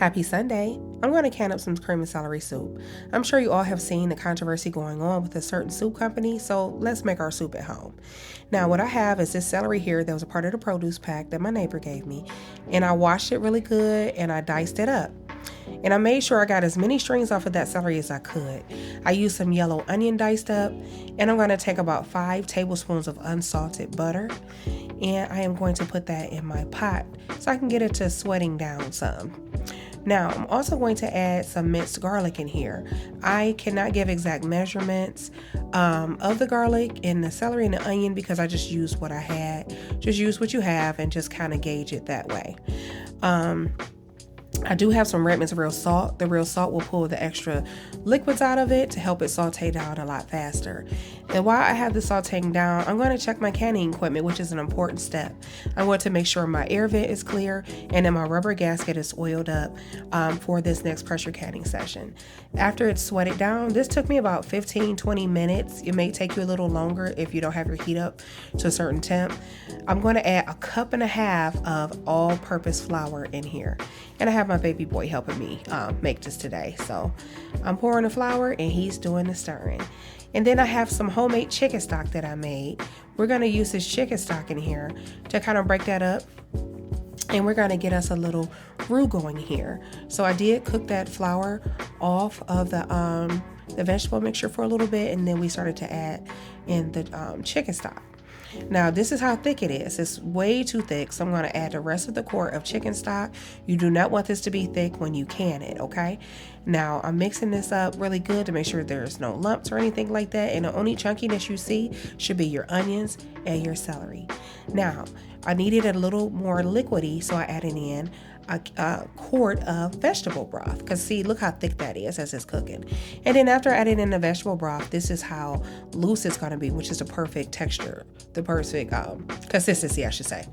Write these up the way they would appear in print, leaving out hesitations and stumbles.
Happy Sunday! I'm going to can up some cream and celery soup. I'm sure you all have seen the controversy going on with a certain soup company, so let's make our soup at home. Now, what I have is this celery here that was a part of the produce pack that my neighbor gave me, and I washed it really good and I diced it up. And I made sure I got as many strings off of that celery as I could. I used some yellow onion diced up, and I'm going to take about 5 tablespoons of unsalted butter, and I am going to put that in my pot so I can get it to sweating down some. Now, I'm also going to add some minced garlic in here. I cannot give exact measurements of the garlic and the celery and the onion because I just used what I had. Just use what you have and just kind of gauge it that way. I do have some Redmond's real salt. The real salt will pull the extra liquids out of it to help it saute down a lot faster. And while I have the sauteing down, I'm going to check my canning equipment, which is an important step. I want to make sure my air vent is clear and then my rubber gasket is oiled up for this next pressure canning session. After it's sweated down, this took me about 15-20 minutes. It may take you a little longer if you don't have your heat up to a certain temp. I'm going to add 1.5 cups of all-purpose flour in here. And I have my baby boy helping me make this today. So I'm pouring the flour and he's doing the stirring. And then I have some homemade chicken stock that I made. We're going to use this chicken stock in here to kind of break that up. And we're going to get us a little roux going here. So I did cook that flour off of the vegetable mixture for a little bit. And then we started to add in the chicken stock. Now, this is how thick it is. It's way too thick, so I'm going to add the rest of the quart of chicken stock. You do not want this to be thick when you can it, okay? Now, I'm mixing this up really good to make sure there's no lumps or anything like that, and the only chunkiness you see should be your onions and your celery. Now, I needed a little more liquidy, so I added in a quart of vegetable broth, because see, look how thick that is as it's cooking. And then after adding in the vegetable broth, this is how loose it's going to be, which is the perfect texture, the perfect consistency, I should say.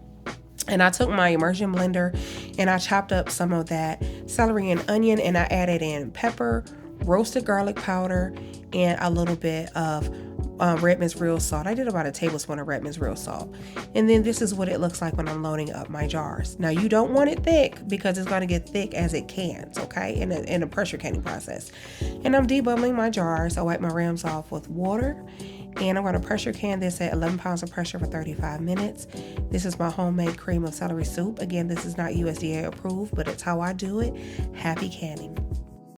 And I took my immersion blender and I chopped up some of that celery and onion, and I added in pepper, roasted garlic powder, and a little bit of Redmond's real salt. I did about 1 tablespoon of Redmond's real salt. And then this is what it looks like when I'm loading up my jars. Now, you don't want it thick because it's going to get thick as it cans, okay, in the pressure canning process. And I'm debubbling my jars. I wipe my rims off with water. And I'm going to pressure can this at 11 pounds of pressure for 35 minutes. This is my homemade cream of celery soup. Again, this is not USDA approved, but it's how I do it. Happy canning.